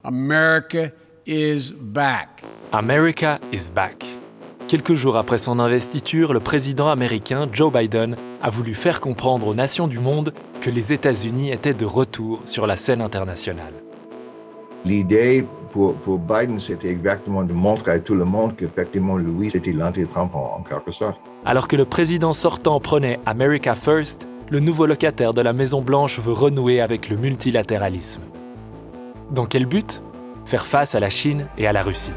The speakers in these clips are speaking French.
America is back. America is back. Quelques jours après son investiture, le président américain Joe Biden a voulu faire comprendre aux nations du monde que les États-Unis étaient de retour sur la scène internationale. L'idée pour Biden, c'était exactement de montrer à tout le monde qu'effectivement, lui, c'était l'anti-Trump en quelque sorte. Alors que le président sortant prenait America First, le nouveau locataire de la Maison-Blanche veut renouer avec le multilatéralisme. Dans quel but? Faire face à la Chine et à la Russie.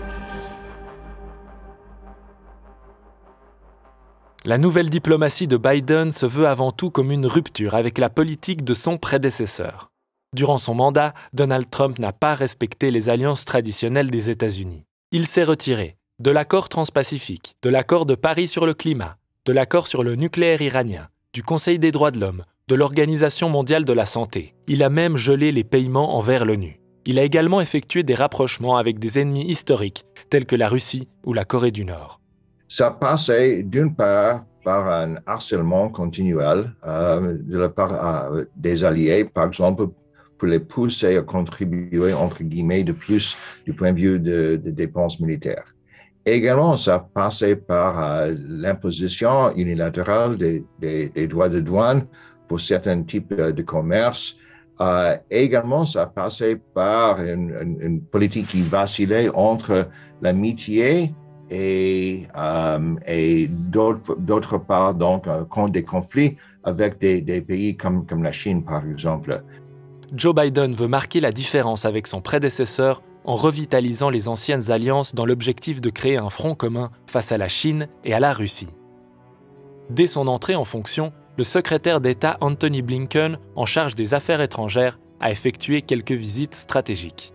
La nouvelle diplomatie de Biden se veut avant tout comme une rupture avec la politique de son prédécesseur. Durant son mandat, Donald Trump n'a pas respecté les alliances traditionnelles des États-Unis. Il s'est retiré de l'accord transpacifique, de l'accord de Paris sur le climat, de l'accord sur le nucléaire iranien, du Conseil des droits de l'homme, de l'Organisation mondiale de la santé. Il a même gelé les paiements envers l'ONU. Il a également effectué des rapprochements avec des ennemis historiques, tels que la Russie ou la Corée du Nord. Ça passait d'une part par un harcèlement continuel de la part des alliés, par exemple, pour les pousser à contribuer, entre guillemets, de plus du point de vue de dépenses militaires. Également, ça passait par l'imposition unilatérale des droits de douane pour certains types de commerce. Également, ça passait par une politique qui vacillait entre l'amitié et d'autre part, donc, contre des conflits avec des pays comme la Chine, par exemple. Joe Biden veut marquer la différence avec son prédécesseur en revitalisant les anciennes alliances dans l'objectif de créer un front commun face à la Chine et à la Russie. Dès son entrée en fonction, le secrétaire d'État Antony Blinken, en charge des affaires étrangères, a effectué quelques visites stratégiques.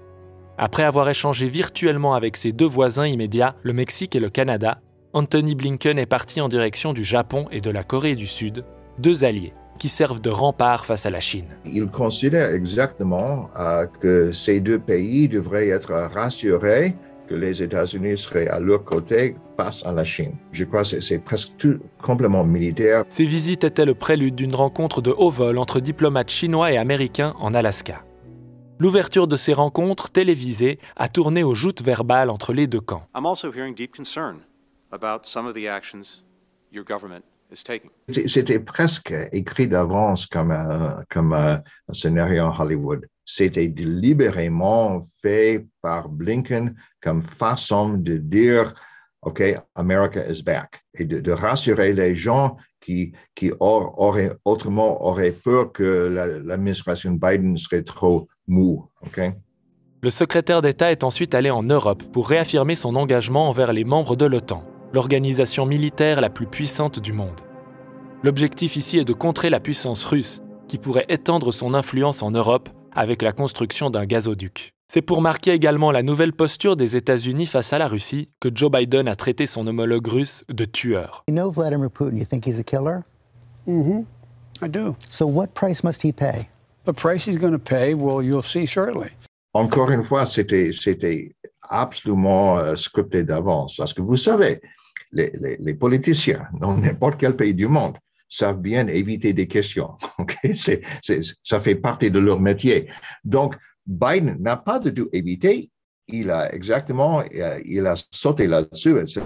Après avoir échangé virtuellement avec ses deux voisins immédiats, le Mexique et le Canada, Antony Blinken est parti en direction du Japon et de la Corée du Sud, deux alliés qui servent de rempart face à la Chine. Il considère exactement que ces deux pays devraient être rassurés que les États-Unis seraient à leur côté face à la Chine. Je crois que c'est presque tout complètement militaire. Ces visites étaient le prélude d'une rencontre de haut vol entre diplomates chinois et américains en Alaska. L'ouverture de ces rencontres télévisées a tourné aux joutes verbales entre les deux camps. I'm also hearing deep concern about some of the actions your government is taking. C'était presque écrit d'avance comme un scénario en Hollywood. C'était délibérément fait par Blinken comme façon de dire « OK, America is back » et de rassurer les gens qui autrement auraient peur que l'administration Biden serait trop mou. Okay? Le secrétaire d'État est ensuite allé en Europe pour réaffirmer son engagement envers les membres de l'OTAN, l'organisation militaire la plus puissante du monde. L'objectif ici est de contrer la puissance russe, qui pourrait étendre son influence en Europe avec la construction d'un gazoduc. C'est pour marquer également la nouvelle posture des États-Unis face à la Russie que Joe Biden a traité son homologue russe de tueur. You know Vladimir Putin, you think he's a killer? Mm-hmm. I do. So what price must he pay? The price he's going to pay, well, you'll see shortly. Encore une fois, c'était absolument scripté d'avance. Parce que vous savez, les politiciens dans n'importe quel pays du monde savent bien éviter des questions. Okay? Ça fait partie de leur métier. Donc, Biden n'a pas du tout évité. Il a sauté là-dessus, etc.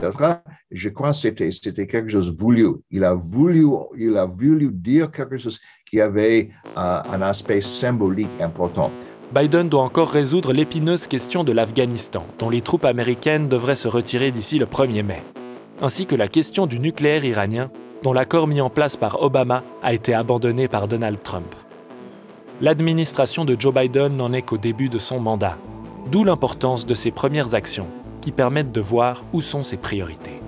Je crois que c'était quelque chose de voulu. Il a voulu dire quelque chose qui avait un aspect symbolique important. Biden doit encore résoudre l'épineuse question de l'Afghanistan, dont les troupes américaines devraient se retirer d'ici le 1er mai, ainsi que la question du nucléaire iranien, dont l'accord mis en place par Obama a été abandonné par Donald Trump. L'administration de Joe Biden n'en est qu'au début de son mandat, d'où l'importance de ses premières actions, qui permettent de voir où sont ses priorités.